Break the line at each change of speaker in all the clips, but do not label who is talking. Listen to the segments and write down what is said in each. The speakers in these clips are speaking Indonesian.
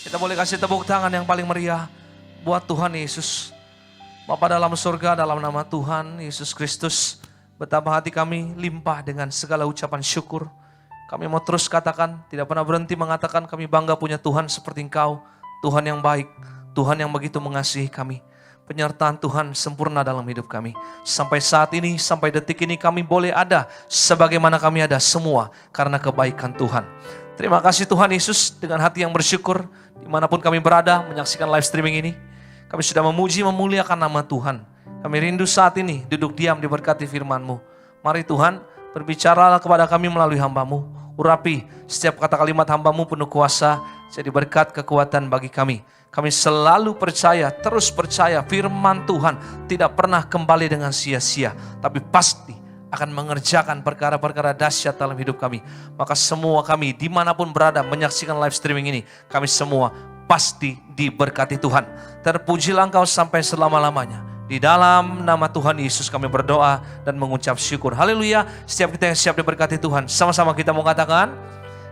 Kita boleh kasih tepuk tangan yang paling meriah buat Tuhan Yesus. Bapa dalam surga, dalam nama Tuhan Yesus Kristus, betapa hati kami limpah dengan segala ucapan syukur. Kami mau terus katakan, tidak pernah berhenti mengatakan kami bangga punya Tuhan seperti Engkau. Tuhan yang baik, Tuhan yang begitu mengasihi kami. Penyertaan Tuhan sempurna dalam hidup kami. Sampai saat ini, sampai detik ini kami boleh ada sebagaimana kami ada semua karena kebaikan Tuhan. Terima kasih Tuhan Yesus, dengan hati yang bersyukur dimanapun kami berada menyaksikan live streaming ini. Kami sudah memuji memuliakan nama Tuhan. Kami rindu saat ini duduk diam diberkati firman-Mu. Mari Tuhan berbicaralah kepada kami melalui hamba-Mu. Urapi setiap kata kalimat hamba-Mu penuh kuasa, jadi berkat kekuatan bagi kami. Kami selalu percaya, terus percaya firman Tuhan tidak pernah kembali dengan sia-sia. Tapi pasti akan mengerjakan perkara-perkara dahsyat dalam hidup kami. Maka semua kami dimanapun berada menyaksikan live streaming ini, kami semua pasti diberkati Tuhan. Terpujilah Engkau sampai selama-lamanya. Di dalam nama Tuhan Yesus kami berdoa dan mengucap syukur. Haleluya. Setiap kita yang siap diberkati Tuhan, sama-sama kita mau katakan,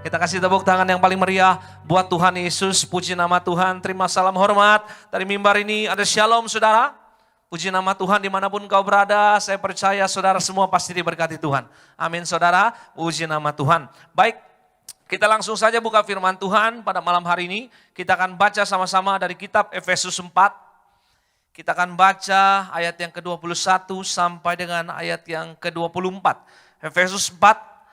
kita kasih tepuk tangan yang paling meriah buat Tuhan Yesus. Puji nama Tuhan, terima salam hormat. Dari mimbar ini ada shalom saudara. Puji nama Tuhan dimanapun kau berada, saya percaya saudara semua pasti diberkati Tuhan. Amin saudara, puji nama Tuhan. Baik, kita langsung saja buka firman Tuhan pada malam hari ini. Kita akan baca sama-sama dari kitab Efesus 4. Kita akan baca ayat yang ke-21 sampai dengan ayat yang ke-24. Efesus 4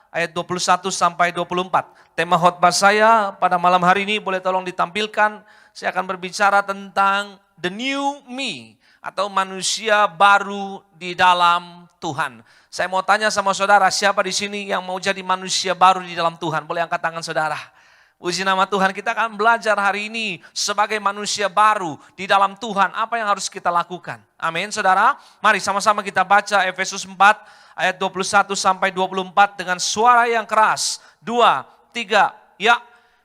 ayat 21 sampai 24. Tema khotbah saya pada malam hari ini boleh tolong ditampilkan. Saya akan berbicara tentang the new me, atau manusia baru di dalam Tuhan. Saya mau tanya sama saudara, siapa di sini yang mau jadi manusia baru di dalam Tuhan? Boleh angkat tangan saudara. Puji nama Tuhan, kita akan belajar hari ini sebagai manusia baru di dalam Tuhan. Apa yang harus kita lakukan? Amin saudara. Mari sama-sama kita baca Efesus 4 ayat 21 sampai 24 dengan suara yang keras. 2, 3, ya.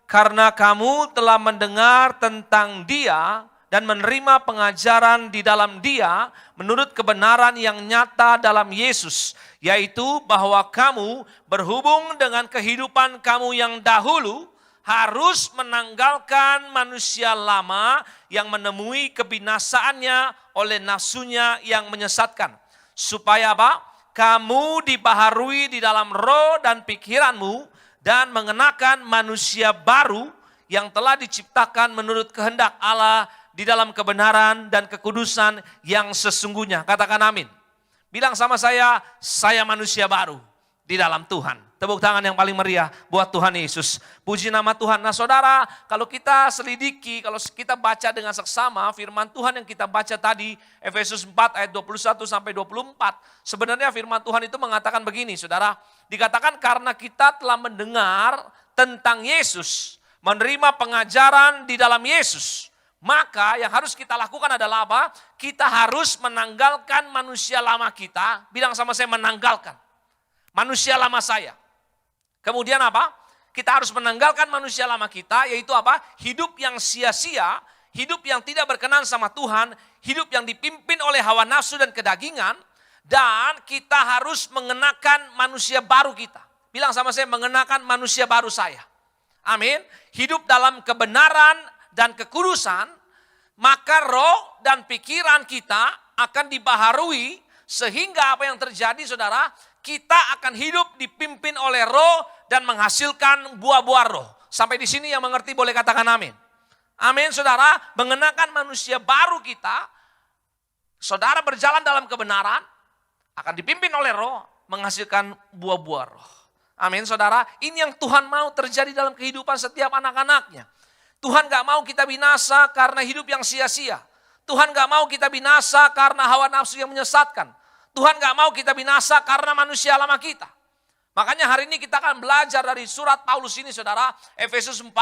Karena kamu telah mendengar tentang Dia dan menerima pengajaran di dalam Dia menurut kebenaran yang nyata dalam Yesus, yaitu bahwa kamu berhubung dengan kehidupan kamu yang dahulu harus menanggalkan manusia lama yang menemui kebinasaannya oleh nafsunya yang menyesatkan. Supaya apa? Kamu dibaharui di dalam roh dan pikiranmu dan mengenakan manusia baru yang telah diciptakan menurut kehendak Allah di dalam kebenaran dan kekudusan yang sesungguhnya. Katakan amin. Bilang sama saya manusia baru di dalam Tuhan. Tepuk tangan yang paling meriah buat Tuhan Yesus. Puji nama Tuhan. Nah saudara, kalau kita selidiki, kalau kita baca dengan seksama firman Tuhan yang kita baca tadi, Efesus 4 ayat 21 sampai 24. Sebenarnya firman Tuhan itu mengatakan begini saudara. Dikatakan karena kita telah mendengar tentang Yesus, menerima pengajaran di dalam Yesus, maka yang harus kita lakukan adalah apa? Kita harus menanggalkan manusia lama kita. Bilang sama saya, menanggalkan manusia lama saya. Kemudian apa? Kita harus menanggalkan manusia lama kita, yaitu apa? Hidup yang sia-sia, hidup yang tidak berkenan sama Tuhan, hidup yang dipimpin oleh hawa nafsu dan kedagingan, dan kita harus mengenakan manusia baru kita. Bilang sama saya, mengenakan manusia baru saya. Amin. Hidup dalam kebenaran dan kekudusan, maka roh dan pikiran kita akan dibaharui sehingga apa yang terjadi saudara, kita akan hidup dipimpin oleh roh dan menghasilkan buah-buah roh. Sampai di sini yang mengerti boleh katakan amin. Amin saudara, mengenakan manusia baru kita, saudara berjalan dalam kebenaran, akan dipimpin oleh roh, menghasilkan buah-buah roh. Amin saudara, ini yang Tuhan mau terjadi dalam kehidupan setiap anak-anaknya. Tuhan gak mau kita binasa karena hidup yang sia-sia. Tuhan gak mau kita binasa karena hawa nafsu yang menyesatkan. Tuhan gak mau kita binasa karena manusia lama kita. Makanya hari ini kita akan belajar dari surat Paulus ini saudara, Efesus 4.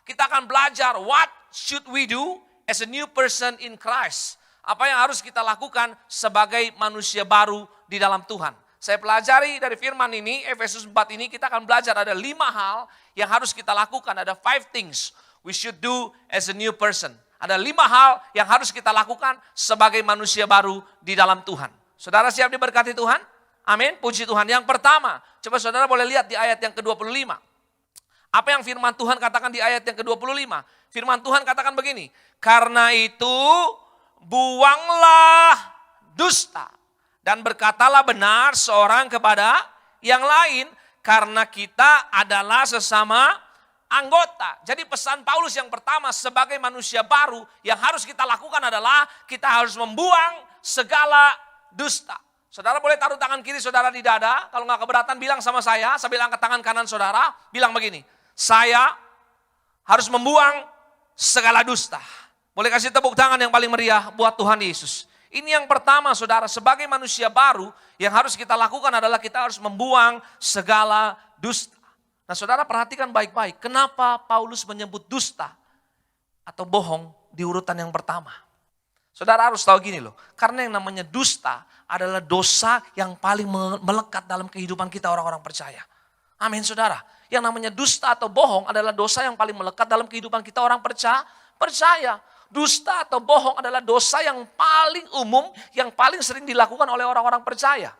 Kita akan belajar what should we do as a new person in Christ. Apa yang harus kita lakukan sebagai manusia baru di dalam Tuhan. Saya pelajari dari firman ini, Efesus 4 ini kita akan belajar ada 5 hal yang harus kita lakukan. Ada 5 things we should do as a new person. Ada 5 hal yang harus kita lakukan sebagai manusia baru di dalam Tuhan. Saudara siap diberkati Tuhan? Amin, puji Tuhan. Yang pertama, coba saudara boleh lihat di ayat yang ke-25. Apa yang firman Tuhan katakan di ayat yang ke-25? Firman Tuhan katakan begini, karena itu buanglah dusta dan berkatalah benar seorang kepada yang lain, karena kita adalah sesama anggota. Jadi pesan Paulus yang pertama sebagai manusia baru yang harus kita lakukan adalah kita harus membuang segala dusta. Saudara boleh taruh tangan kiri saudara di dada, kalau nggak keberatan bilang sama saya sambil angkat tangan kanan saudara, bilang begini, saya harus membuang segala dusta. Boleh kasih tepuk tangan yang paling meriah buat Tuhan Yesus. Ini yang pertama saudara, sebagai manusia baru yang harus kita lakukan adalah kita harus membuang segala dusta. Nah saudara perhatikan baik-baik, kenapa Paulus menyebut dusta atau bohong di urutan yang pertama. Saudara harus tahu gini loh, karena yang namanya dusta adalah dosa yang paling melekat dalam kehidupan kita orang-orang percaya. Amin saudara. Yang namanya dusta atau bohong adalah dosa yang paling melekat dalam kehidupan kita orang percaya. Dusta atau bohong adalah dosa yang paling umum, yang paling sering dilakukan oleh orang-orang percaya.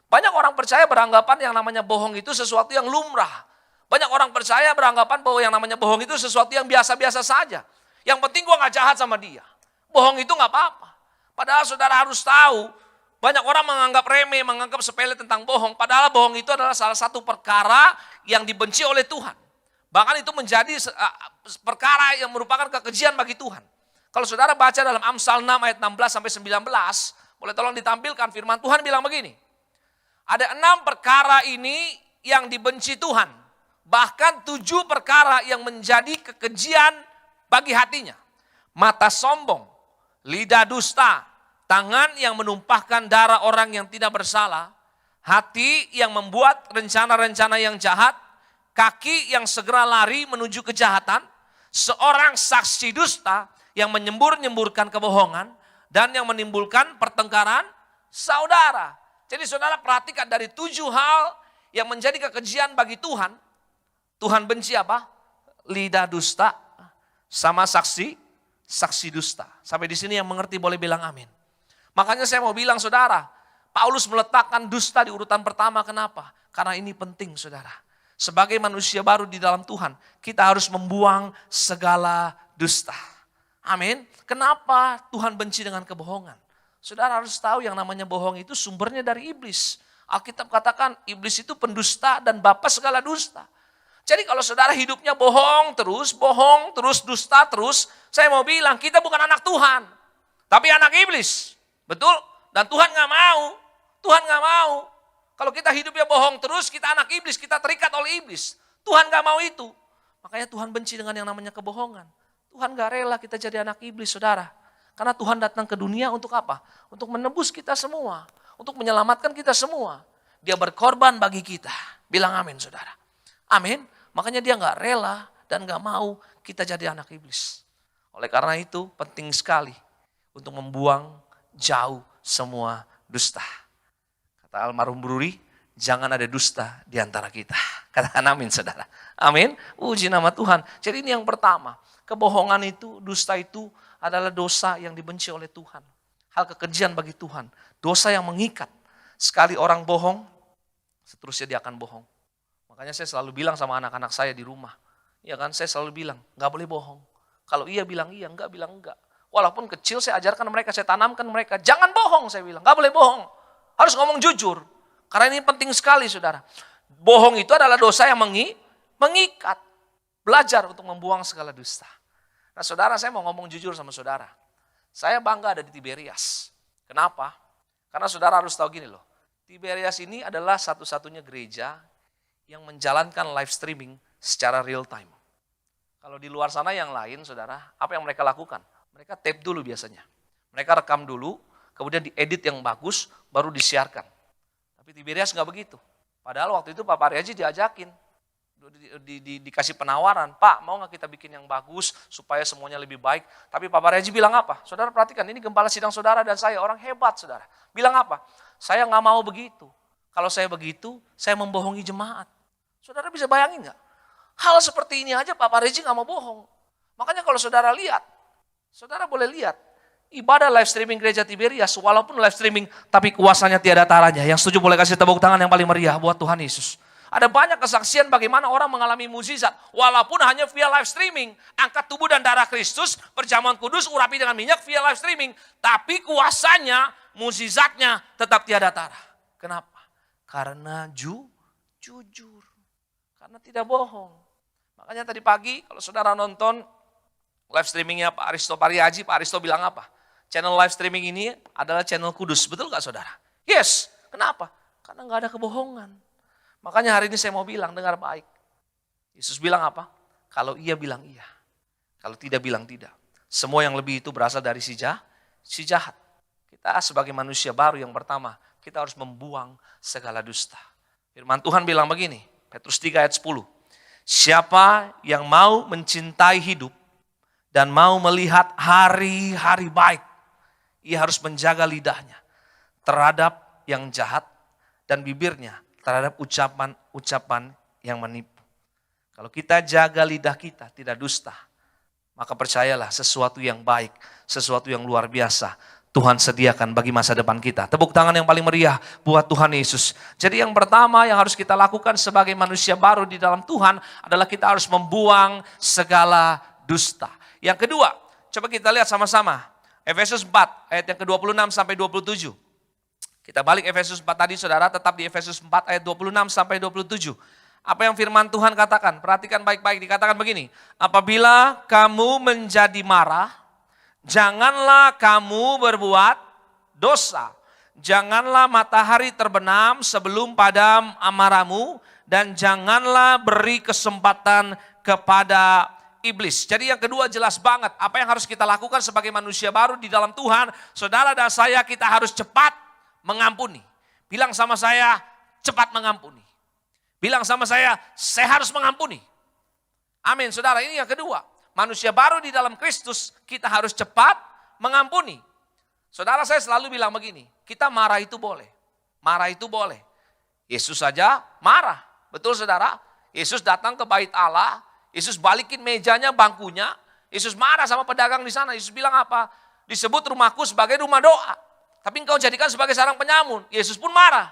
Banyak orang percaya beranggapan yang namanya bohong itu sesuatu yang lumrah. Banyak orang percaya beranggapan bahwa yang namanya bohong itu sesuatu yang biasa-biasa saja. Yang penting gue gak jahat sama dia. Bohong itu gak apa-apa. Padahal saudara harus tahu, banyak orang menganggap remeh, menganggap sepele tentang bohong. Padahal bohong itu adalah salah satu perkara yang dibenci oleh Tuhan. Bahkan itu menjadi perkara yang merupakan kekejian bagi Tuhan. Kalau saudara baca dalam Amsal 6 ayat 16-19, boleh tolong ditampilkan firman Tuhan bilang begini. Ada 6 perkara ini yang dibenci Tuhan. Bahkan 7 perkara yang menjadi kekejian bagi hatinya. Mata sombong, lidah dusta, tangan yang menumpahkan darah orang yang tidak bersalah, hati yang membuat rencana-rencana yang jahat, kaki yang segera lari menuju kejahatan, seorang saksi dusta yang menyembur-nyemburkan kebohongan, dan yang menimbulkan pertengkaran saudara. Jadi saudara perhatikan dari 7 hal yang menjadi kekejian bagi Tuhan. Tuhan benci apa? Lidah dusta sama saksi dusta. Sampai di sini yang mengerti boleh bilang amin. Makanya saya mau bilang saudara, Paulus meletakkan dusta di urutan pertama. Kenapa? Karena ini penting saudara. Sebagai manusia baru di dalam Tuhan, kita harus membuang segala dusta. Amin. Kenapa Tuhan benci dengan kebohongan? Saudara harus tahu yang namanya bohong itu sumbernya dari iblis. Alkitab katakan iblis itu pendusta dan bapa segala dusta. Jadi kalau saudara hidupnya bohong terus, dusta terus, saya mau bilang kita bukan anak Tuhan, tapi anak iblis. Betul? Dan Tuhan gak mau. Tuhan gak mau. Kalau kita hidupnya bohong terus, kita anak iblis, kita terikat oleh iblis. Tuhan gak mau itu. Makanya Tuhan benci dengan yang namanya kebohongan. Tuhan gak rela kita jadi anak iblis, saudara. Karena Tuhan datang ke dunia untuk apa? Untuk menebus kita semua. Untuk menyelamatkan kita semua. Dia berkorban bagi kita. Bilang amin, saudara. Amin. Makanya dia gak rela dan gak mau kita jadi anak iblis. Oleh karena itu penting sekali untuk membuang jauh semua dusta. Kata almarhum Bruri, jangan ada dusta di antara kita. Katakan amin, saudara. Amin. Puji nama Tuhan. Jadi ini yang pertama. Kebohongan itu, dusta itu adalah dosa yang dibenci oleh Tuhan. Hal kekejian bagi Tuhan. Dosa yang mengikat. Sekali orang bohong, seterusnya dia akan bohong. Makanya saya selalu bilang sama anak-anak saya di rumah. Ya kan, saya selalu bilang, gak boleh bohong. Kalau iya bilang iya, enggak bilang enggak. Walaupun kecil saya ajarkan mereka, saya tanamkan mereka. Jangan bohong saya bilang, gak boleh bohong. Harus ngomong jujur. Karena ini penting sekali saudara. Bohong itu adalah dosa yang mengikat. Belajar untuk membuang segala dusta. Nah saudara, saya mau ngomong jujur sama saudara. Saya bangga ada di Tiberias. Kenapa? Karena saudara harus tahu gini loh. Tiberias ini adalah satu-satunya gereja yang menjalankan live streaming secara real time. Kalau di luar sana yang lain saudara, apa yang mereka lakukan? Mereka tape dulu biasanya. Mereka rekam dulu, kemudian diedit yang bagus, baru disiarkan. Tapi Tiberias nggak begitu. Padahal waktu itu Pak Pariaji diajakin. Dikasih penawaran, Pak mau gak kita bikin yang bagus supaya semuanya lebih baik. Tapi Pak Pariaji bilang apa? Saudara perhatikan, ini gembala sidang saudara dan saya, orang hebat saudara. Bilang apa? Saya gak mau begitu. Kalau saya begitu, saya membohongi jemaat. Saudara bisa bayangin gak? Hal seperti ini aja Pak Pariaji gak mau bohong. Makanya kalau saudara lihat, saudara boleh lihat. Ibadah live streaming gereja Tiberias, walaupun live streaming tapi kuasanya tiada taranya. Yang setuju boleh kasih tepuk tangan yang paling meriah buat Tuhan Yesus. Ada banyak kesaksian bagaimana orang mengalami mukjizat. Walaupun hanya via live streaming. Angkat tubuh dan darah Kristus, perjamuan kudus, urapi dengan minyak via live streaming. Tapi kuasanya, mukjizatnya tetap tiada tara. Kenapa? Karena jujur. Karena tidak bohong. Makanya tadi pagi kalau saudara nonton live streamingnya Pak Aristo Pariaji, Pak Aristo bilang apa? Channel live streaming ini adalah channel kudus. Betul gak saudara? Yes. Kenapa? Karena gak ada kebohongan. Makanya hari ini saya mau bilang, dengar baik. Yesus bilang apa? Kalau iya bilang iya. Kalau tidak bilang tidak. Semua yang lebih itu berasal dari si jahat. Kita sebagai manusia baru yang pertama, kita harus membuang segala dusta. Firman Tuhan bilang begini, Petrus 3 ayat 10. Siapa yang mau mencintai hidup dan mau melihat hari-hari baik, ia harus menjaga lidahnya terhadap yang jahat dan bibirnya terhadap ucapan-ucapan yang menipu. Kalau kita jaga lidah kita tidak dusta, maka percayalah sesuatu yang baik, sesuatu yang luar biasa Tuhan sediakan bagi masa depan kita. Tepuk tangan yang paling meriah buat Tuhan Yesus. Jadi yang pertama yang harus kita lakukan sebagai manusia baru di dalam Tuhan adalah kita harus membuang segala dusta. Yang kedua, coba kita lihat sama-sama. Efesus 4 ayat yang ke-26 sampai 27. Kita balik Efesus 4 tadi saudara, tetap di Efesus 4 ayat 26 sampai 27. Apa yang firman Tuhan katakan? Perhatikan baik-baik, dikatakan begini. Apabila kamu menjadi marah, janganlah kamu berbuat dosa. Janganlah matahari terbenam sebelum padam amarahmu, dan janganlah beri kesempatan kepada iblis. Jadi yang kedua jelas banget, apa yang harus kita lakukan sebagai manusia baru di dalam Tuhan. Saudara dan saya, kita harus cepat mengampuni. Bilang sama saya, cepat mengampuni. Bilang sama saya harus mengampuni. Amin, saudara, ini yang kedua. Manusia baru di dalam Kristus, kita harus cepat mengampuni. Saudara, saya selalu bilang begini, kita marah itu boleh. Marah itu boleh. Yesus saja marah. Betul saudara? Yesus datang ke bait Allah, Yesus balikin mejanya, bangkunya. Yesus marah sama pedagang di sana. Yesus bilang apa? Disebut rumahku sebagai rumah doa. Tapi engkau jadikan sebagai sarang penyamun. Yesus pun marah.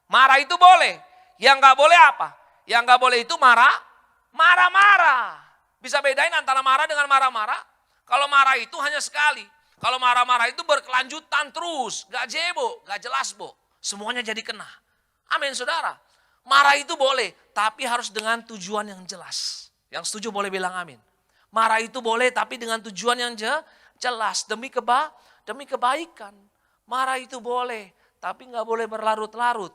Marah itu boleh. Yang gak boleh apa? Yang gak boleh itu marah-marah. Bisa bedain antara marah dengan marah-marah? Kalau marah itu hanya sekali. Kalau marah-marah itu berkelanjutan terus. Gak jebo, gak jelas bo. Semuanya jadi kena. Amin saudara. Marah itu boleh, tapi harus dengan tujuan yang jelas. Yang setuju boleh bilang amin. Marah itu boleh, tapi dengan tujuan yang jelas. Demi kebaikan. Marah itu boleh, tapi gak boleh berlarut-larut.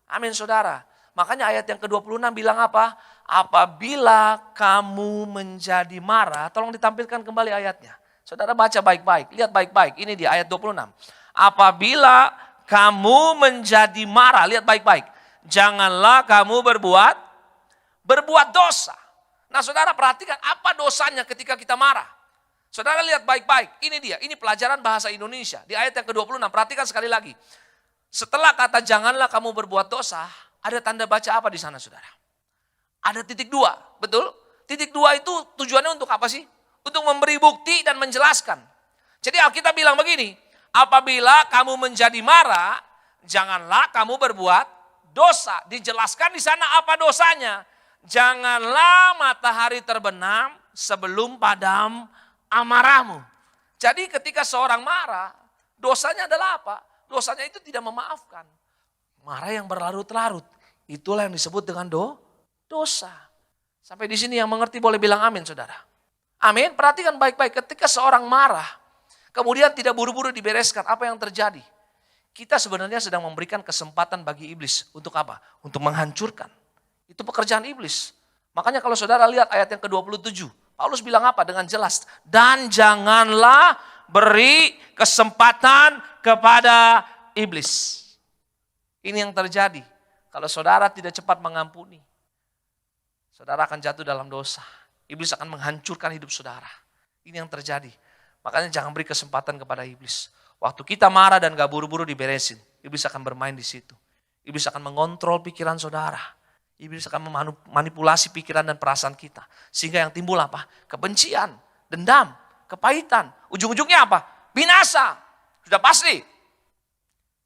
Amin saudara. Makanya ayat yang ke-26 bilang apa? Apabila kamu menjadi marah, tolong ditampilkan kembali ayatnya. Saudara baca baik-baik, lihat baik-baik. Ini dia ayat 26. Apabila kamu menjadi marah, lihat baik-baik. Janganlah kamu berbuat dosa. Nah saudara perhatikan apa dosanya ketika kita marah. Saudara lihat baik-baik, ini dia, ini pelajaran bahasa Indonesia. Di ayat yang ke-26, perhatikan sekali lagi. Setelah kata janganlah kamu berbuat dosa, ada tanda baca apa di sana saudara? Ada titik 2, betul? Titik 2 itu tujuannya untuk apa sih? Untuk memberi bukti dan menjelaskan. Jadi Alkitab bilang begini, apabila kamu menjadi marah, janganlah kamu berbuat dosa. Dijelaskan di sana apa dosanya. Janganlah matahari terbenam sebelum padam amarahmu. Jadi ketika seorang marah, dosanya adalah apa? Dosanya itu tidak memaafkan. Marah yang berlarut-larut, itulah yang disebut dengan dosa. Sampai di sini yang mengerti boleh bilang amin saudara. Amin, perhatikan baik-baik. Ketika seorang marah, kemudian tidak buru-buru dibereskan, apa yang terjadi? Kita sebenarnya sedang memberikan kesempatan bagi iblis. Untuk apa? Untuk menghancurkan. Itu pekerjaan iblis. Makanya kalau saudara lihat ayat yang ke-27. Paulus bilang apa? Dengan jelas. Dan janganlah beri kesempatan kepada iblis. Ini yang terjadi. Kalau saudara tidak cepat mengampuni, saudara akan jatuh dalam dosa. Iblis akan menghancurkan hidup saudara. Ini yang terjadi. Makanya jangan beri kesempatan kepada iblis. Waktu kita marah dan gak buru-buru diberesin, iblis akan bermain di situ. Iblis akan mengontrol pikiran saudara. Iblis akan memanipulasi pikiran dan perasaan kita. Sehingga yang timbul apa? Kebencian, dendam, kepahitan. Ujung-ujungnya apa? Binasa. Sudah pasti.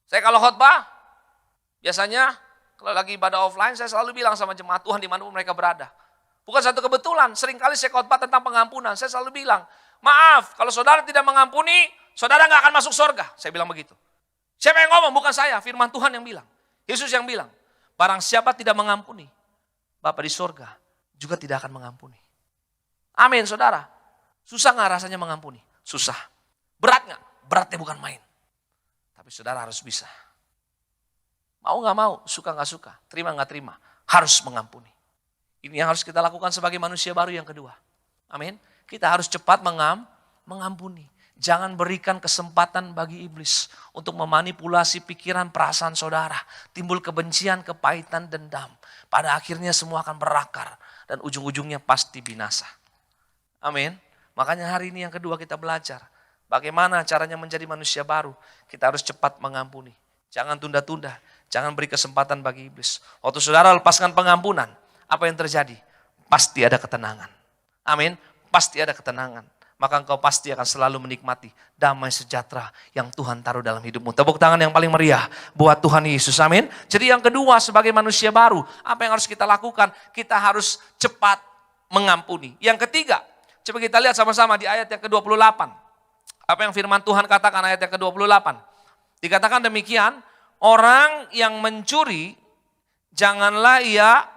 Saya kalau khotbah, biasanya Kalau lagi ibadah offline, saya selalu bilang sama jemaat Tuhan dimanapun mereka berada. Bukan satu kebetulan, seringkali saya khotbah tentang pengampunan. Saya selalu bilang, maaf, kalau saudara tidak mengampuni, saudara nggak akan masuk surga. Saya bilang begitu. Siapa yang ngomong? Bukan saya, firman Tuhan yang bilang. Yesus yang bilang, barang siapa tidak mengampuni, Bapa di surga juga tidak akan mengampuni. Amin, saudara. Susah nggak rasanya mengampuni? Susah. Berat nggak? Beratnya bukan main. Tapi saudara harus bisa. Mau nggak mau, suka nggak suka, terima nggak terima, harus mengampuni. Ini yang harus kita lakukan sebagai manusia baru yang kedua. Amin. Kita harus cepat mengampuni. Jangan berikan kesempatan bagi iblis untuk memanipulasi pikiran perasaan saudara. Timbul kebencian, kepahitan, dendam. Pada akhirnya semua akan berakar dan ujung-ujungnya pasti binasa. Amin. Makanya hari ini yang kedua kita belajar. Bagaimana caranya menjadi manusia baru. Kita harus cepat mengampuni. Jangan tunda-tunda. Jangan beri kesempatan bagi iblis. Waktu saudara lepaskan pengampunan, apa yang terjadi? Pasti ada ketenangan. Amin. Pasti ada ketenangan. Maka engkau pasti akan selalu menikmati damai sejahtera yang Tuhan taruh dalam hidupmu. Tepuk tangan yang paling meriah buat Tuhan Yesus. Amin. Jadi yang kedua sebagai manusia baru, apa yang harus kita lakukan? Kita harus cepat mengampuni. Yang ketiga, coba kita lihat sama-sama di ayat yang ke-28. Apa yang firman Tuhan katakan ayat yang ke-28. Dikatakan demikian, orang yang mencuri, janganlah ia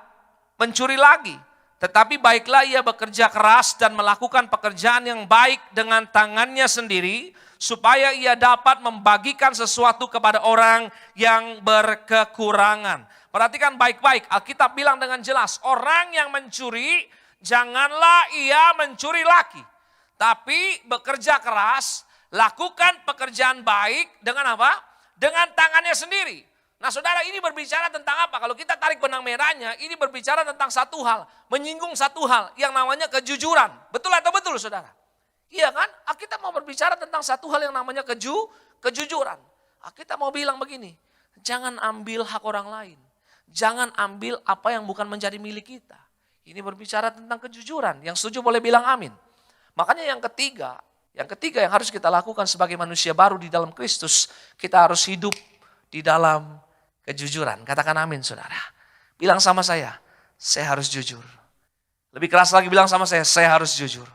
mencuri lagi. Tetapi baiklah ia bekerja keras dan melakukan pekerjaan yang baik dengan tangannya sendiri, supaya ia dapat membagikan sesuatu kepada orang yang berkekurangan. Perhatikan baik-baik, Alkitab bilang dengan jelas, orang yang mencuri, janganlah ia mencuri lagi. Tapi bekerja keras, lakukan pekerjaan baik dengan apa? Dengan tangannya sendiri. Nah saudara, ini berbicara tentang apa? Kalau kita tarik benang merahnya, ini berbicara tentang satu hal. Menyinggung satu hal yang namanya kejujuran. Betul atau betul saudara? Iya kan? Kita mau berbicara tentang satu hal yang namanya kejujuran. Kita mau bilang begini, jangan ambil hak orang lain. Jangan ambil apa yang bukan menjadi milik kita. Ini berbicara tentang kejujuran. Yang setuju boleh bilang amin. Makanya yang ketiga yang harus kita lakukan sebagai manusia baru di dalam Kristus, kita harus hidup di dalam kejujuran. Katakan amin saudara. Bilang sama saya harus jujur. Lebih keras lagi bilang sama saya harus jujur.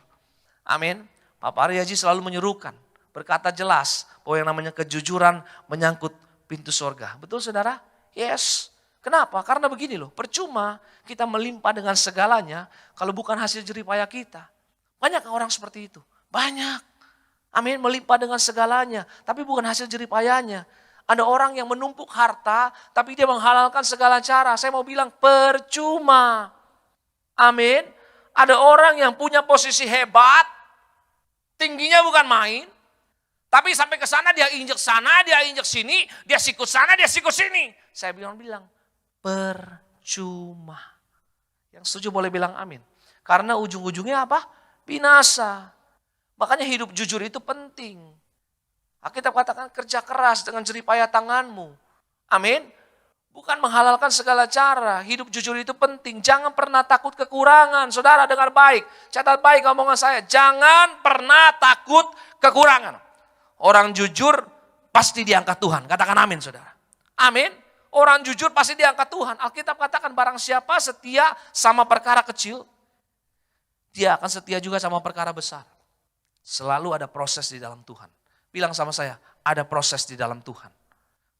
Amin. Papa Aryaji selalu menyuruhkan, berkata jelas bahwa yang namanya kejujuran menyangkut pintu surga. Betul saudara? Yes. Kenapa? Karena begini loh, percuma kita melimpah dengan segalanya kalau bukan hasil jerih payah kita. Banyak orang seperti itu? Banyak. Amin, melimpah dengan segalanya, tapi bukan hasil jerih payahnya. Ada orang yang menumpuk harta, tapi dia menghalalkan segala cara. Saya mau bilang percuma. Amin. Ada orang yang punya posisi hebat, tingginya bukan main, tapi sampai ke sana dia injek sini, dia sikut sana, dia sikut sini. Saya bilang percuma. Yang setuju boleh bilang amin. Karena ujung-ujungnya apa? Binasa. Makanya hidup jujur itu penting. Alkitab katakan kerja keras dengan jerih payah tanganmu. Amin. Bukan menghalalkan segala cara. Hidup jujur itu penting. Jangan pernah takut kekurangan. Saudara dengar baik. Catat baik omongan saya. Jangan pernah takut kekurangan. Orang jujur pasti diangkat Tuhan. Katakan amin saudara. Amin. Orang jujur pasti diangkat Tuhan. Alkitab katakan barang siapa setia sama perkara kecil, dia akan setia juga sama perkara besar. Selalu ada proses di dalam Tuhan. Bilang sama saya, ada proses di dalam Tuhan.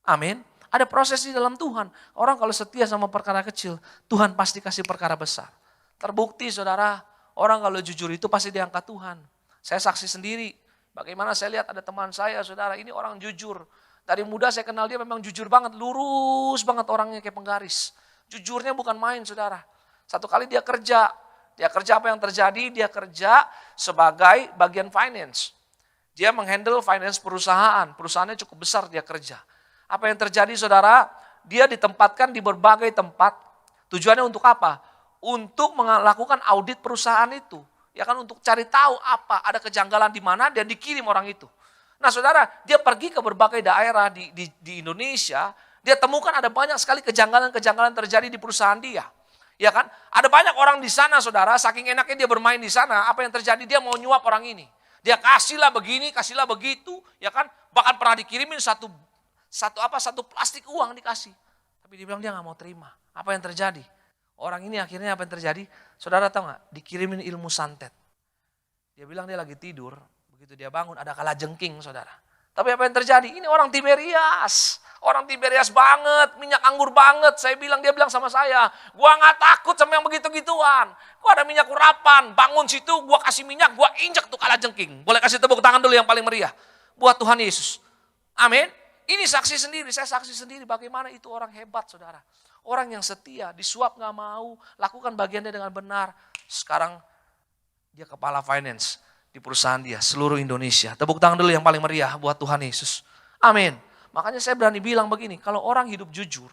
Amin. Ada proses di dalam Tuhan. Orang kalau setia sama perkara kecil, Tuhan pasti kasih perkara besar. Terbukti saudara, orang kalau jujur itu pasti diangkat Tuhan. Saya saksi sendiri, bagaimana saya lihat ada teman saya saudara, ini orang jujur. Dari muda saya kenal dia memang jujur banget, lurus banget orangnya kayak penggaris. Jujurnya bukan main saudara. Satu kali dia kerja apa yang terjadi? Dia kerja sebagai bagian finance. Dia menghandle finance perusahaan. Perusahaannya cukup besar dia kerja. Apa yang terjadi saudara? Dia ditempatkan di berbagai tempat. Tujuannya untuk apa? Untuk melakukan audit perusahaan itu. Ya kan untuk cari tahu apa, ada kejanggalan di mana dan dikirim orang itu. Nah saudara, dia pergi ke berbagai daerah di Indonesia. Dia temukan ada banyak sekali kejanggalan-kejanggalan terjadi di perusahaan dia. Ya kan? Ada banyak orang di sana saudara, saking enaknya dia bermain di sana, apa yang terjadi dia mau nyuap orang ini. Dia kasihlah begini, kasihlah begitu, ya kan? Bahkan pernah dikirimin satu plastik uang dikasih. Tapi Tapi dia bilang dia nggak mau terima. Apa yang terjadi? Orang ini akhirnya apa yang terjadi? Saudara tahu nggak? Dikirimin ilmu santet. Dia bilang dia lagi tidur, begitu dia bangun ada kalajengking saudara. Tapi apa yang terjadi? Ini orang Tiberias. Orang Tiberias banget, minyak anggur banget. Dia bilang sama saya, gua nggak takut sama yang begitu-gituan. Gua ada minyak urapan, bangun situ, gua kasih minyak, gua injek tuh kalajengking. Boleh kasih tepuk tangan dulu yang paling meriah. Buat Tuhan Yesus. Amin. Ini saksi sendiri, saya saksi sendiri bagaimana itu orang hebat saudara. Orang yang setia, disuap nggak mau, lakukan bagiannya dengan benar. Sekarang dia kepala finance di perusahaan dia, seluruh Indonesia. Tepuk tangan dulu yang paling meriah buat Tuhan Yesus. Amin. Makanya saya berani bilang begini, kalau orang hidup jujur,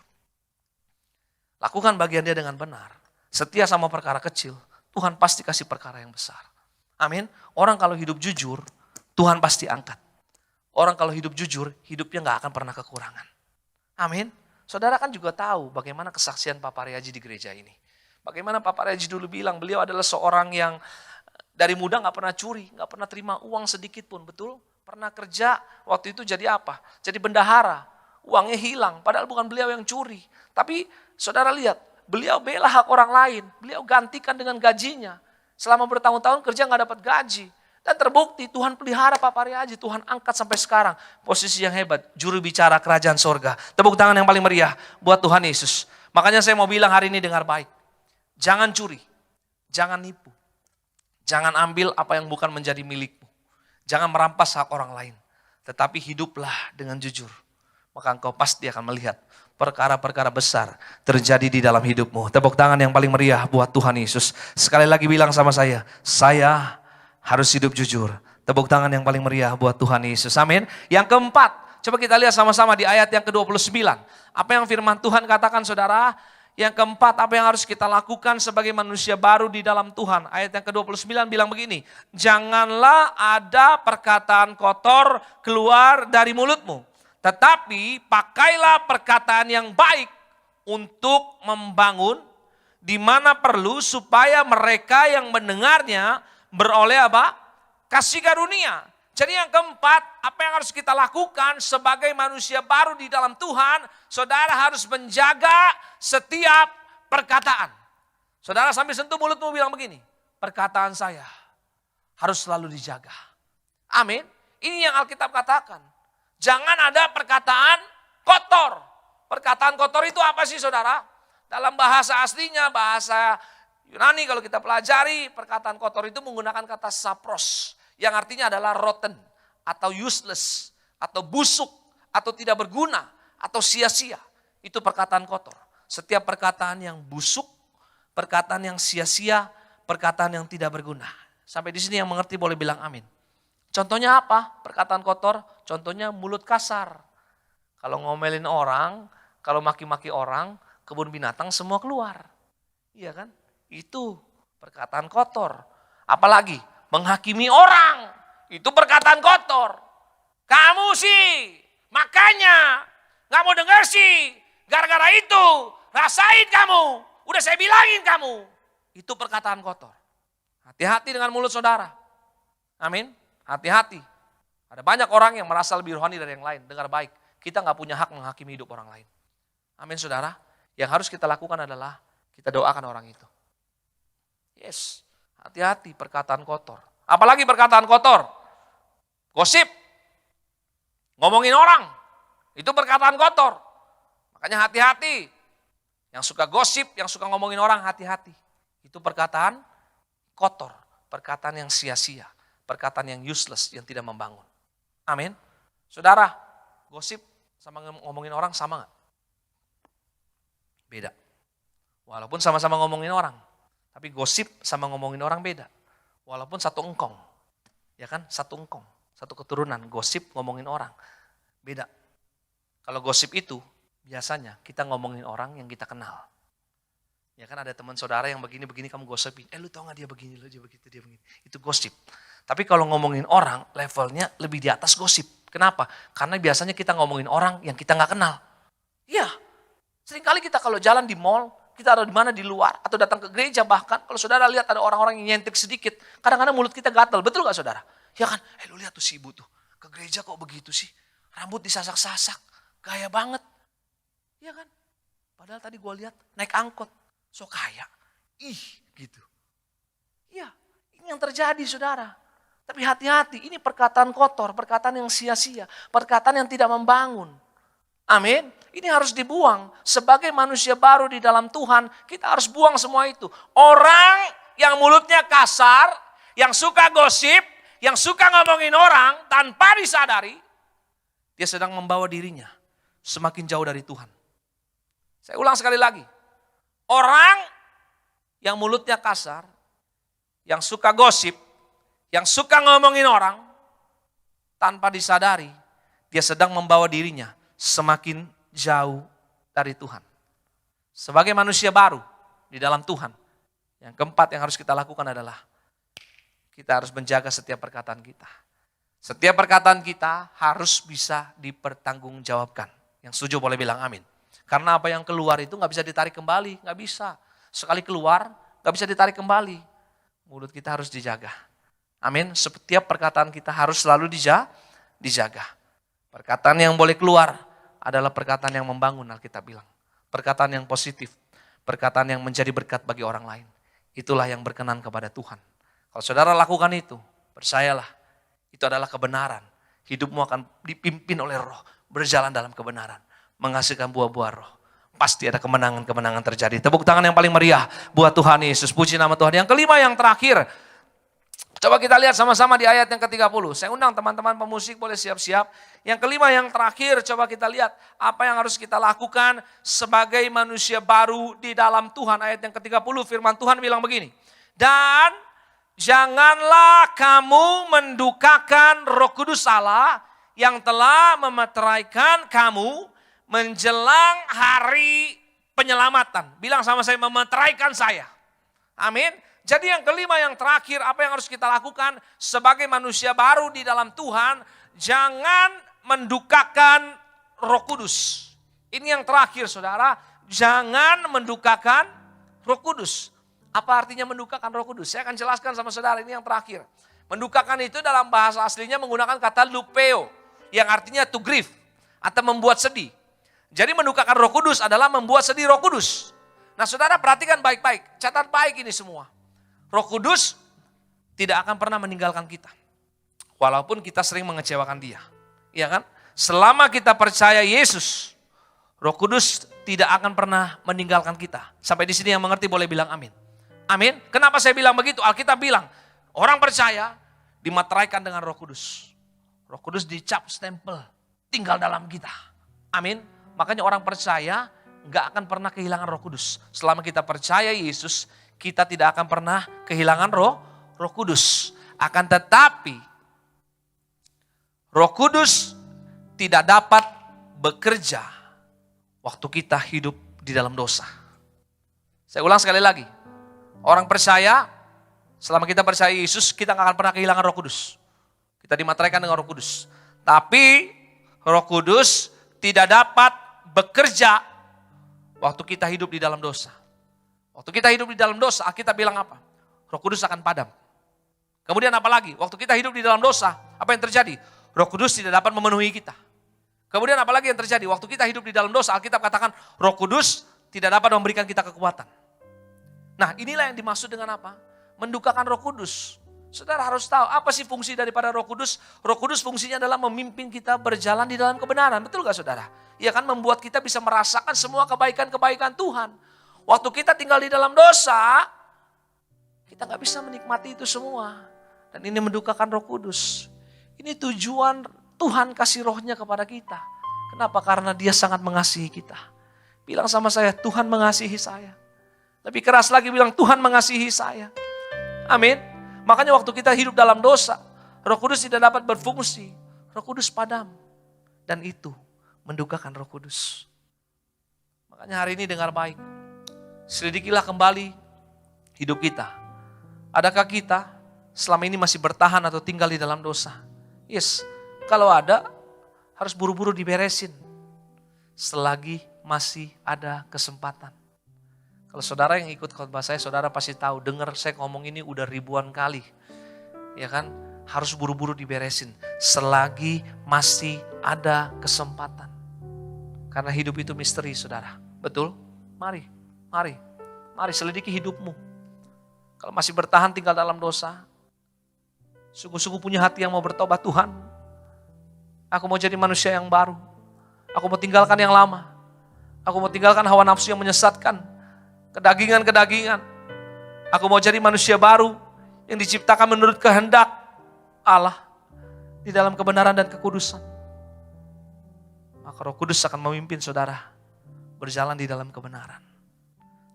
lakukan bagian dia dengan benar, setia sama perkara kecil, Tuhan pasti kasih perkara yang besar. Amin. Orang kalau hidup jujur, Tuhan pasti angkat. Orang kalau hidup jujur, hidupnya gak akan pernah kekurangan. Amin. Saudara kan juga tahu bagaimana kesaksian Papa Reaji di gereja ini. Bagaimana Papa Reaji dulu bilang, beliau adalah seorang yang dari muda gak pernah curi, gak pernah terima uang sedikit pun, betul? Pernah kerja, waktu itu jadi apa? Jadi bendahara, uangnya hilang, padahal bukan beliau yang curi. Tapi saudara lihat, beliau bela hak orang lain, beliau gantikan dengan gajinya. Selama bertahun-tahun kerja gak dapat gaji. Dan terbukti Tuhan pelihara Papa Reaji, Tuhan angkat sampai sekarang. Posisi yang hebat, juru bicara kerajaan sorga. Tepuk tangan yang paling meriah buat Tuhan Yesus. Makanya saya mau bilang hari ini dengar baik. Jangan curi, jangan nipu. Jangan ambil apa yang bukan menjadi milikmu. Jangan merampas hak orang lain. Tetapi hiduplah dengan jujur. Maka engkau pasti akan melihat perkara-perkara besar terjadi di dalam hidupmu. Tepuk tangan yang paling meriah buat Tuhan Yesus. Sekali lagi bilang sama saya harus hidup jujur. Tepuk tangan yang paling meriah buat Tuhan Yesus. Amin. Yang keempat, coba kita lihat sama-sama di ayat yang ke-29. Apa yang firman Tuhan katakan saudara? Yang keempat, apa yang harus kita lakukan sebagai manusia baru di dalam Tuhan? Ayat yang ke-29 bilang begini, janganlah ada perkataan kotor keluar dari mulutmu, tetapi pakailah perkataan yang baik untuk membangun, di mana perlu supaya mereka yang mendengarnya beroleh apa? Kasih karunia. Jadi yang keempat, apa yang harus kita lakukan sebagai manusia baru di dalam Tuhan? Saudara harus menjaga setiap perkataan. Saudara sambil sentuh mulutmu bilang begini, perkataan saya harus selalu dijaga. Amin. Ini yang Alkitab katakan. Jangan ada perkataan kotor. Perkataan kotor itu apa sih saudara? Dalam bahasa aslinya, bahasa Yunani kalau kita pelajari, perkataan kotor itu menggunakan kata sapros. Yang artinya adalah rotten, atau useless, atau busuk, atau tidak berguna, atau sia-sia. Itu perkataan kotor. Setiap perkataan yang busuk, perkataan yang sia-sia, perkataan yang tidak berguna. Sampai di sini yang mengerti boleh bilang amin. Contohnya apa? Perkataan kotor, contohnya mulut kasar. Kalau ngomelin orang, kalau maki-maki orang, kebun binatang semua keluar. Iya kan? Itu perkataan kotor. Apalagi menghakimi orang, itu perkataan kotor. Kamu sih, makanya gak mau dengar sih, gara-gara itu, rasain kamu, udah saya bilangin kamu. Itu perkataan kotor. Hati-hati dengan mulut saudara. Amin, hati-hati. Ada banyak orang yang merasa lebih rohani dari yang lain, dengar baik. Kita gak punya hak menghakimi hidup orang lain. Amin saudara, yang harus kita lakukan adalah kita doakan orang itu. Yes. Hati-hati perkataan kotor. Apalagi perkataan kotor. Gosip. Ngomongin orang. Itu perkataan kotor. Makanya hati-hati. Yang suka gosip, yang suka ngomongin orang, hati-hati. Itu perkataan kotor. Perkataan yang sia-sia. Perkataan yang useless, yang tidak membangun. Amin. Saudara, gosip sama ngomongin orang sama gak? Beda. Walaupun sama-sama ngomongin orang. Tapi gosip sama ngomongin orang beda. Walaupun satu engkong. Ya kan? Satu engkong. Satu keturunan. Gosip ngomongin orang. Beda. Kalau gosip itu biasanya kita ngomongin orang yang kita kenal. Ya kan ada teman saudara yang begini-begini kamu gosipin. Lu tau gak dia begini, dia begitu, dia begini. Itu gosip. Tapi kalau ngomongin orang levelnya lebih di atas gosip. Kenapa? Karena biasanya kita ngomongin orang yang kita gak kenal. Iya. Seringkali kita kalau jalan di mall, kita ada di mana di luar, atau datang ke gereja bahkan, kalau saudara lihat ada orang-orang yang nyentrik sedikit, kadang-kadang mulut kita gatal, betul gak saudara? Ya kan, lu lihat tuh si ibu tuh, ke gereja kok begitu sih, rambut disasak-sasak, gaya banget. Ya kan, Padahal tadi gue lihat naik angkot, so kaya. Ih, gitu. Iya, ini yang terjadi saudara. Tapi hati-hati, ini perkataan kotor, perkataan yang sia-sia, perkataan yang tidak membangun. Amin. Ini harus dibuang. Sebagai manusia baru di dalam Tuhan, kita harus buang semua itu. Orang yang mulutnya kasar, yang suka gosip, yang suka ngomongin orang tanpa disadari, dia sedang membawa dirinya semakin jauh dari Tuhan. Saya ulang sekali lagi. Orang yang mulutnya kasar, yang suka gosip, yang suka ngomongin orang, tanpa disadari, dia sedang membawa dirinya semakin jauh dari Tuhan. Sebagai manusia baru di dalam Tuhan, yang keempat yang harus kita lakukan adalah kita harus menjaga setiap perkataan kita. Setiap perkataan kita harus bisa dipertanggungjawabkan. Yang setuju boleh bilang amin. Karena apa yang keluar itu gak bisa ditarik kembali, gak bisa. Sekali keluar gak bisa ditarik kembali. Mulut kita harus dijaga. Amin. Setiap perkataan kita harus selalu dijaga. Perkataan yang boleh keluar adalah perkataan yang membangun, Alkitab bilang. Perkataan yang positif. Perkataan yang menjadi berkat bagi orang lain. Itulah yang berkenan kepada Tuhan. Kalau saudara lakukan itu, percayalah. Itu adalah kebenaran. Hidupmu akan dipimpin oleh Roh. Berjalan dalam kebenaran. Menghasilkan buah-buah Roh. Pasti ada kemenangan-kemenangan terjadi. Tepuk tangan yang paling meriah buat Tuhan Yesus. Puji nama Tuhan. Yang kelima, yang terakhir. Coba kita lihat sama-sama di ayat yang ke-30. Saya undang teman-teman pemusik boleh siap-siap. Yang kelima, yang terakhir, coba kita lihat apa yang harus kita lakukan sebagai manusia baru di dalam Tuhan. Ayat yang ke-30 firman Tuhan bilang begini. Dan janganlah kamu mendukakan Roh Kudus Allah yang telah memeteraikan kamu menjelang hari penyelamatan. Bilang sama saya, memeteraikan saya. Amin. Jadi yang kelima, yang terakhir, apa yang harus kita lakukan sebagai manusia baru di dalam Tuhan, jangan mendukakan Roh Kudus. Ini yang terakhir saudara, jangan mendukakan Roh Kudus. Apa artinya mendukakan Roh Kudus? Saya akan jelaskan sama saudara, ini yang terakhir. Mendukakan itu dalam bahasa aslinya menggunakan kata lupeo, yang artinya to grieve, atau membuat sedih. Jadi mendukakan Roh Kudus adalah membuat sedih Roh Kudus. Nah saudara perhatikan baik-baik, catat baik ini semua. Roh Kudus tidak akan pernah meninggalkan kita. Walaupun kita sering mengecewakan dia. Iya kan? Selama kita percaya Yesus, Roh Kudus tidak akan pernah meninggalkan kita. Sampai di sini yang mengerti boleh bilang amin. Amin. Kenapa saya bilang begitu? Alkitab bilang, orang percaya dimateraikan dengan Roh Kudus. Roh Kudus dicap stempel, tinggal dalam kita. Amin. Makanya orang percaya gak akan pernah kehilangan Roh Kudus. Selama kita percaya Yesus, kita tidak akan pernah kehilangan Roh Kudus. Akan tetapi, Roh Kudus tidak dapat bekerja waktu kita hidup di dalam dosa. Saya ulang sekali lagi. Orang percaya, selama kita percaya Yesus, kita gak akan pernah kehilangan Roh Kudus. Kita dimateraikan dengan Roh Kudus. Tapi, Roh Kudus tidak dapat bekerja waktu kita hidup di dalam dosa. Waktu kita hidup di dalam dosa, kita bilang apa? Roh Kudus akan padam. Kemudian apa lagi? Waktu kita hidup di dalam dosa, apa yang terjadi? Roh Kudus tidak dapat memenuhi kita. Kemudian apa lagi yang terjadi? Waktu kita hidup di dalam dosa, Alkitab katakan Roh Kudus tidak dapat memberikan kita kekuatan. Nah inilah yang dimaksud dengan apa? Mendukakan Roh Kudus. Saudara harus tahu apa sih fungsi daripada Roh Kudus? Roh Kudus fungsinya adalah memimpin kita berjalan di dalam kebenaran. Betul gak saudara? Ia kan membuat kita bisa merasakan semua kebaikan-kebaikan Tuhan. Waktu kita tinggal di dalam dosa, kita gak bisa menikmati itu semua. Dan ini mendukakan Roh Kudus. Ini tujuan Tuhan kasih rohnya kepada kita. Kenapa? Karena dia sangat mengasihi kita. Bilang sama saya, Tuhan mengasihi saya. Lebih keras lagi bilang, Tuhan mengasihi saya. Amin. Makanya waktu kita hidup dalam dosa, Roh Kudus tidak dapat berfungsi. Roh Kudus padam. Dan itu mendukakan Roh Kudus. Makanya hari ini dengar baik. Selidikilah kembali hidup kita. Adakah kita selama ini masih bertahan atau tinggal di dalam dosa? Yes, kalau ada harus buru-buru diberesin. Selagi masih ada kesempatan. Kalau saudara yang ikut khotbah saya, saudara pasti tahu, dengar saya ngomong ini udah ribuan kali. Ya kan? Harus buru-buru diberesin. Selagi masih ada kesempatan. Karena hidup itu misteri saudara. Betul? Mari selidiki hidupmu. Kalau masih bertahan tinggal dalam dosa, sungguh-sungguh punya hati yang mau bertobat, Tuhan, aku mau jadi manusia yang baru. Aku mau tinggalkan yang lama. Aku mau tinggalkan hawa nafsu yang menyesatkan, kedagingan-kedagingan. Aku mau jadi manusia baru yang diciptakan menurut kehendak Allah di dalam kebenaran dan kekudusan. Maka Roh Kudus akan memimpin saudara berjalan di dalam kebenaran.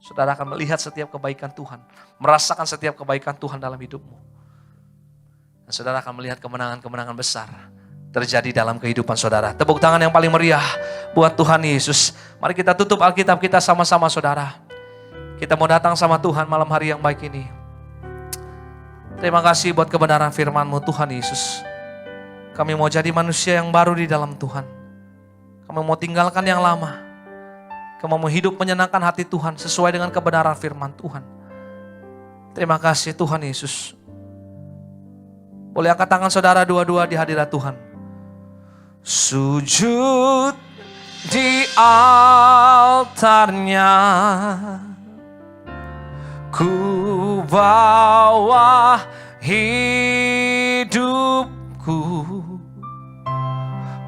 Saudara akan melihat setiap kebaikan Tuhan, merasakan setiap kebaikan Tuhan dalam hidupmu. Dan saudara akan melihat kemenangan-kemenangan besar terjadi dalam kehidupan saudara. Tepuk tangan yang paling meriah buat Tuhan Yesus. Mari kita tutup Alkitab kita sama-sama saudara. Kita mau datang sama Tuhan malam hari yang baik ini. Terima kasih buat kebenaran firman-Mu Tuhan Yesus. Kami mau jadi manusia yang baru di dalam Tuhan. Kami mau tinggalkan yang lama. Kami mau hidup menyenangkan hati Tuhan sesuai dengan kebenaran firman Tuhan. Terima kasih Tuhan Yesus. Boleh angkat tangan saudara dua-dua di hadirat Tuhan. Sujud di altarnya, ku bawa hidupku,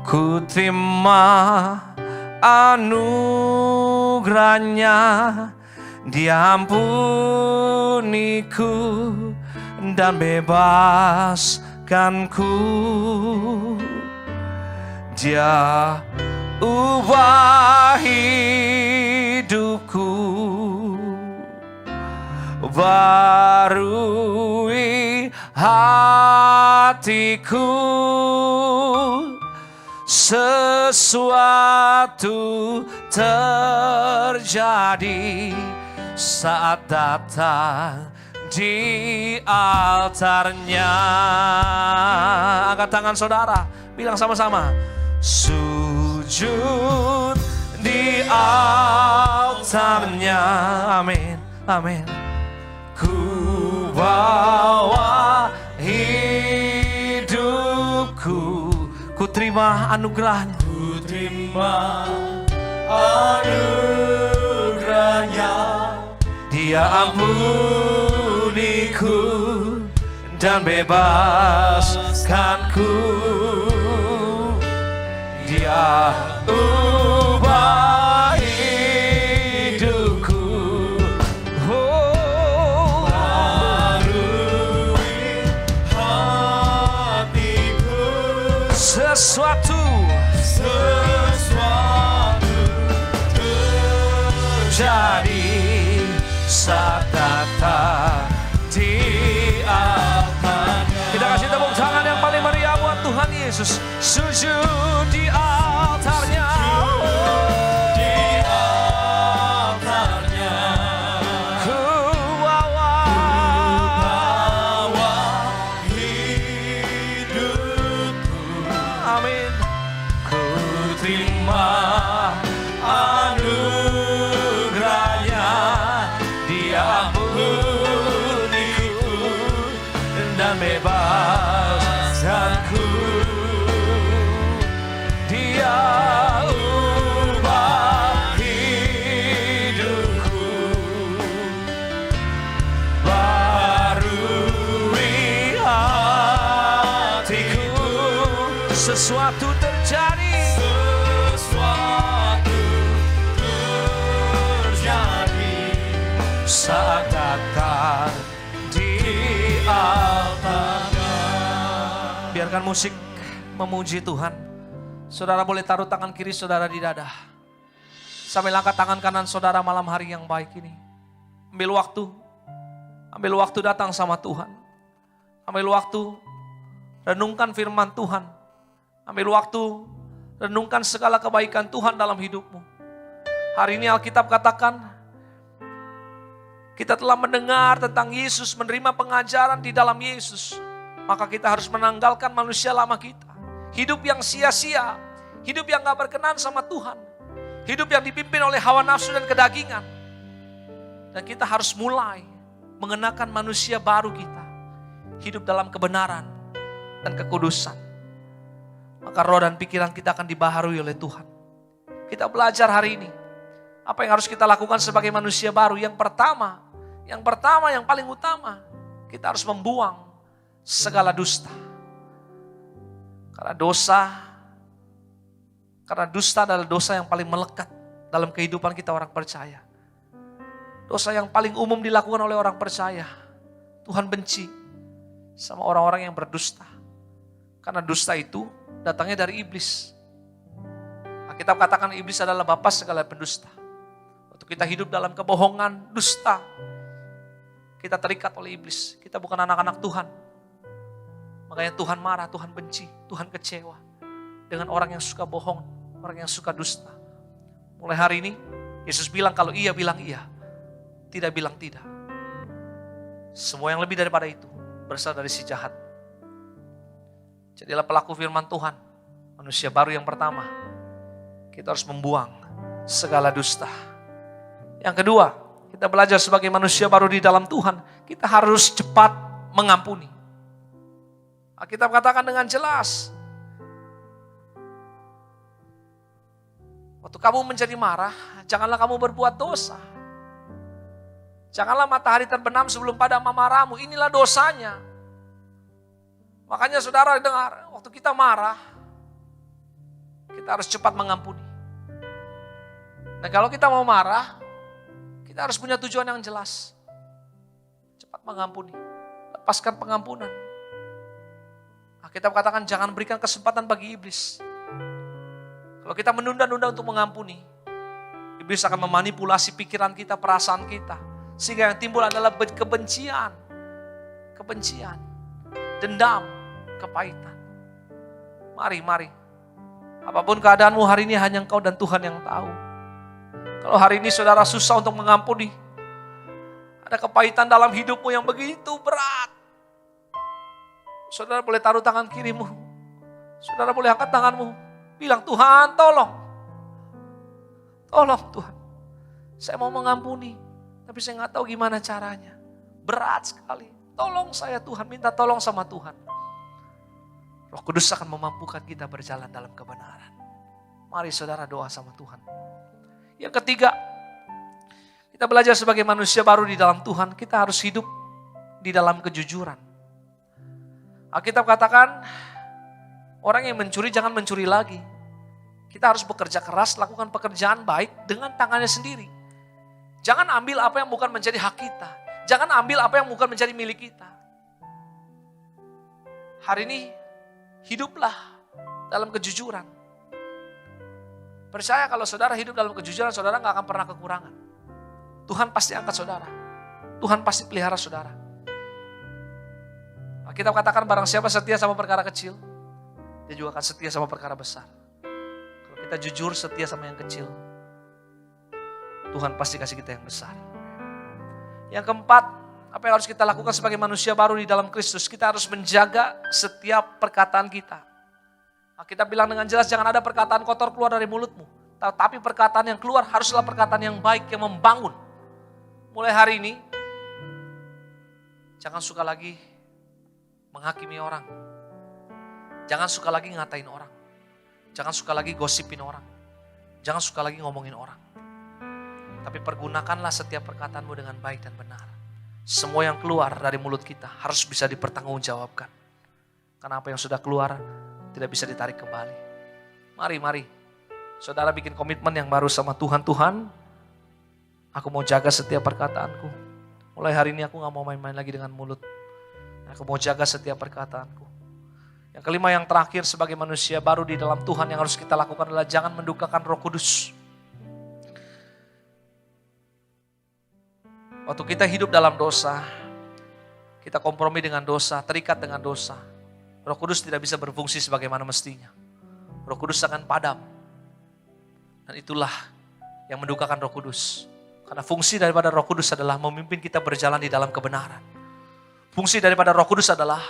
ku terima anugerahnya, Dia ampuniku dan bebaskanku. Dia ubah hidupku, barui hatiku. Sesuatu terjadi saat datang di altarnya. Angkat tangan saudara, bilang sama-sama. Sujud di altarnya, amin, amin. Ku bawa hidupku, ku terima anugerahnya, ku terima anugerahnya. Dia ampuniku dan bebaskanku. Dia ubah hidupku, oh, barui hatiku. Sesuatu terjadi saat datang di altarnya. Kita kasih tepuk tangan yang paling meriah buat Tuhan Yesus. Sujud di altarnya, di altarnya. Ku bawa hidupku, amin. Ku terima anugerahnya, Dia ampuniku dan bebaskanku. Dia ubah hidupku, barui hatiku. Sesuatu terjadi, saat datang di altarnya. Biarkan musik memuji Tuhan. Saudara boleh taruh tangan kiri saudara di dada, sambil angkat tangan kanan saudara malam hari yang baik ini. Ambil waktu datang sama Tuhan. Ambil waktu renungkan firman Tuhan. Ambil waktu renungkan segala kebaikan Tuhan dalam hidupmu. Hari ini Alkitab katakan, kita telah mendengar tentang Yesus, menerima pengajaran di dalam Yesus. Maka kita harus menanggalkan manusia lama kita. Hidup yang sia-sia, hidup yang gak berkenan sama Tuhan. Hidup yang dipimpin oleh hawa nafsu dan kedagingan. Dan kita harus mulai mengenakan manusia baru kita. Hidup dalam kebenaran dan kekudusan. Maka roh dan pikiran kita akan dibaharui oleh Tuhan. Kita belajar hari ini. Apa yang harus kita lakukan sebagai manusia baru? Yang pertama, yang paling utama, kita harus membuang segala dusta. Karena dusta adalah dosa yang paling melekat dalam kehidupan kita orang percaya. Dosa yang paling umum dilakukan oleh orang percaya. Tuhan benci sama orang-orang yang berdusta. Karena dusta itu datangnya dari iblis. Kita katakan iblis adalah bapa segala pendusta. Waktu kita hidup dalam kebohongan, dusta, kita terikat oleh iblis. Kita bukan anak-anak Tuhan. Makanya Tuhan marah, Tuhan benci, Tuhan kecewa dengan orang yang suka bohong, orang yang suka dusta. Mulai hari ini, Yesus bilang kalau iya, bilang iya. Tidak bilang tidak. Semua yang lebih daripada itu berasal dari si jahat. Jadilah pelaku firman Tuhan. Manusia baru yang pertama. Kita harus membuang segala dusta. Yang kedua, kita belajar sebagai manusia baru di dalam Tuhan. Kita harus cepat mengampuni. Alkitab katakan dengan jelas. Waktu kamu menjadi marah, janganlah kamu berbuat dosa. Janganlah matahari terbenam sebelum padam amarahmu. Inilah dosanya. Makanya saudara dengar, waktu kita marah, kita harus cepat mengampuni. Nah kalau kita mau marah, kita harus punya tujuan yang jelas. Cepat mengampuni. Lepaskan pengampunan. Kita katakan jangan berikan kesempatan bagi iblis. Kalau kita menunda-nunda untuk mengampuni, iblis akan memanipulasi pikiran kita, perasaan kita. Sehingga yang timbul adalah kebencian, dendam, kepahitan. Mari. Apapun keadaanmu hari ini hanya engkau dan Tuhan yang tahu. Kalau hari ini saudara susah untuk mengampuni, ada kepahitan dalam hidupmu yang begitu berat. Saudara boleh taruh tangan kirimu. Saudara boleh angkat tanganmu. Bilang, Tuhan tolong. Tolong Tuhan. Saya mau mengampuni. Tapi saya gak tahu gimana caranya. Berat sekali. Tolong saya Tuhan. Minta tolong sama Tuhan. Roh Kudus akan memampukan kita berjalan dalam kebenaran. Mari saudara doa sama Tuhan. Yang ketiga. Kita belajar sebagai manusia baru di dalam Tuhan. Kita harus hidup di dalam kejujuran. Alkitab katakan, orang yang mencuri jangan mencuri lagi. Kita harus bekerja keras, lakukan pekerjaan baik dengan tangannya sendiri. Jangan ambil apa yang bukan menjadi hak kita. Jangan ambil apa yang bukan menjadi milik kita. Hari ini, hiduplah dalam kejujuran. Percaya kalau saudara hidup dalam kejujuran, saudara gak akan pernah kekurangan. Tuhan pasti angkat saudara. Tuhan pasti pelihara saudara. Kita katakan barang siapa setia sama perkara kecil, dia juga akan setia sama perkara besar. Kalau kita jujur setia sama yang kecil, Tuhan pasti kasih kita yang besar. Yang keempat, apa yang harus kita lakukan sebagai manusia baru di dalam Kristus? Kita harus menjaga setiap perkataan kita. Kita bilang dengan jelas, jangan ada perkataan kotor keluar dari mulutmu. Tapi perkataan yang keluar haruslah perkataan yang baik, yang membangun. Mulai hari ini, jangan suka lagi menghakimi orang. Jangan suka lagi ngatain orang. Jangan suka lagi gosipin orang. Jangan suka lagi ngomongin orang. Tapi pergunakanlah setiap perkataanmu dengan baik dan benar. Semua yang keluar dari mulut kita harus bisa dipertanggungjawabkan. Karena apa yang sudah keluar tidak bisa ditarik kembali. Mari. Saudara bikin komitmen yang baru sama Tuhan. Tuhan, aku mau jaga setiap perkataanku. Mulai hari ini aku gak mau main-main lagi dengan mulut. Aku mau jaga setiap perkataanku. Yang kelima, yang terakhir sebagai manusia baru di dalam Tuhan yang harus kita lakukan adalah jangan mendukakan Roh Kudus. Waktu kita hidup dalam dosa, kita kompromi dengan dosa, terikat dengan dosa. Roh Kudus tidak bisa berfungsi sebagaimana mestinya. Roh Kudus akan padam. Dan itulah yang mendukakan Roh Kudus. Karena fungsi daripada Roh Kudus adalah memimpin kita berjalan di dalam kebenaran. Fungsi daripada Roh Kudus adalah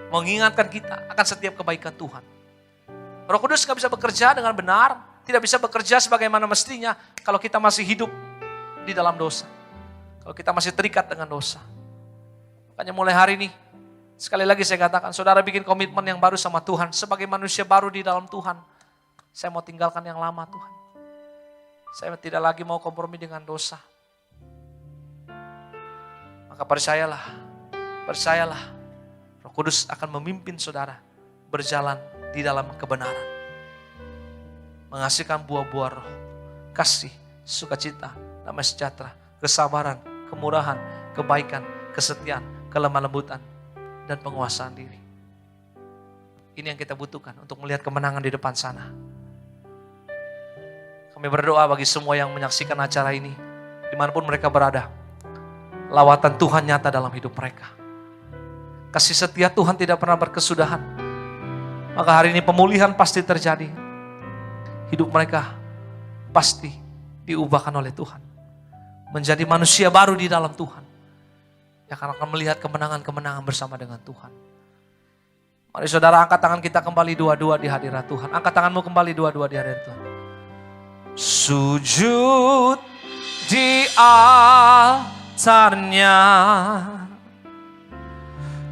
mengingatkan kita akan setiap kebaikan Tuhan. Roh Kudus gak bisa bekerja dengan benar, tidak bisa bekerja sebagaimana mestinya kalau kita masih hidup di dalam dosa. Kalau kita masih terikat dengan dosa. Makanya mulai hari ini, sekali lagi saya katakan, saudara bikin komitmen yang baru sama Tuhan. Sebagai manusia baru di dalam Tuhan, saya mau tinggalkan yang lama Tuhan. Saya tidak lagi mau kompromi dengan dosa. Maka percayalah, Roh Kudus akan memimpin saudara berjalan di dalam kebenaran. Menghasilkan buah-buah roh, kasih, sukacita, damai sejahtera, kesabaran, kemurahan, kebaikan, kesetiaan, kelemah lembutan, dan penguasaan diri. Ini yang kita butuhkan untuk melihat kemenangan di depan sana. Kami berdoa bagi semua yang menyaksikan acara ini, dimanapun mereka berada. Lawatan Tuhan nyata dalam hidup mereka. Kasih setia Tuhan tidak pernah berkesudahan. Maka hari ini pemulihan pasti terjadi. Hidup mereka pasti diubahkan oleh Tuhan. Menjadi manusia baru di dalam Tuhan. Yang akan melihat kemenangan-kemenangan bersama dengan Tuhan. Mari saudara angkat tangan kita kembali dua-dua di hadirat Tuhan. Angkat tanganmu kembali dua-dua di hadirat Tuhan. Sujud di altarnya,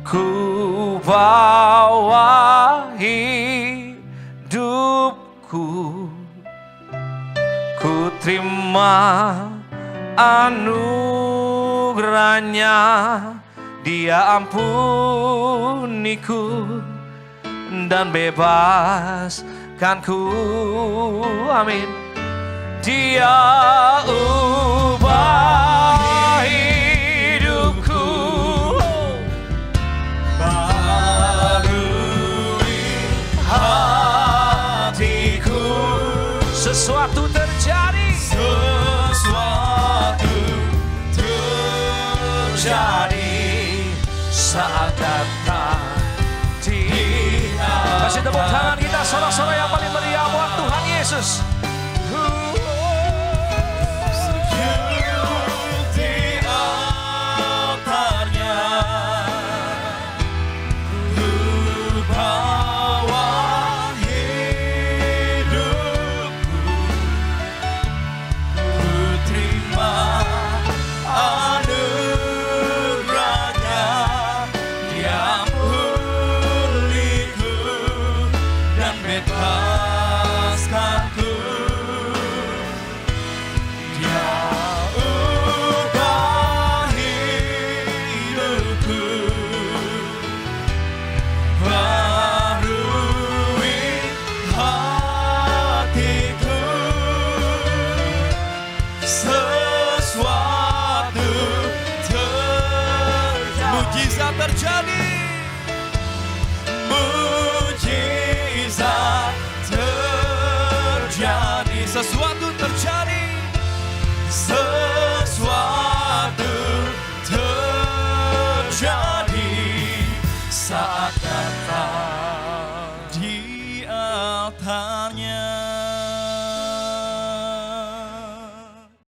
ku bawa hidupku, ku terima anugerahnya, Dia ampuniku dan bebaskanku. Amin. Dia ubah hidupku, barui hatiku. Sesuatu terjadi, saat datang Dia. Kasih tepuk tangan kita sorak-sorai yang paling meriah buat Tuhan Yesus.
Sesuatu terjadi, sesuatu terjadi saat datang di altarnya.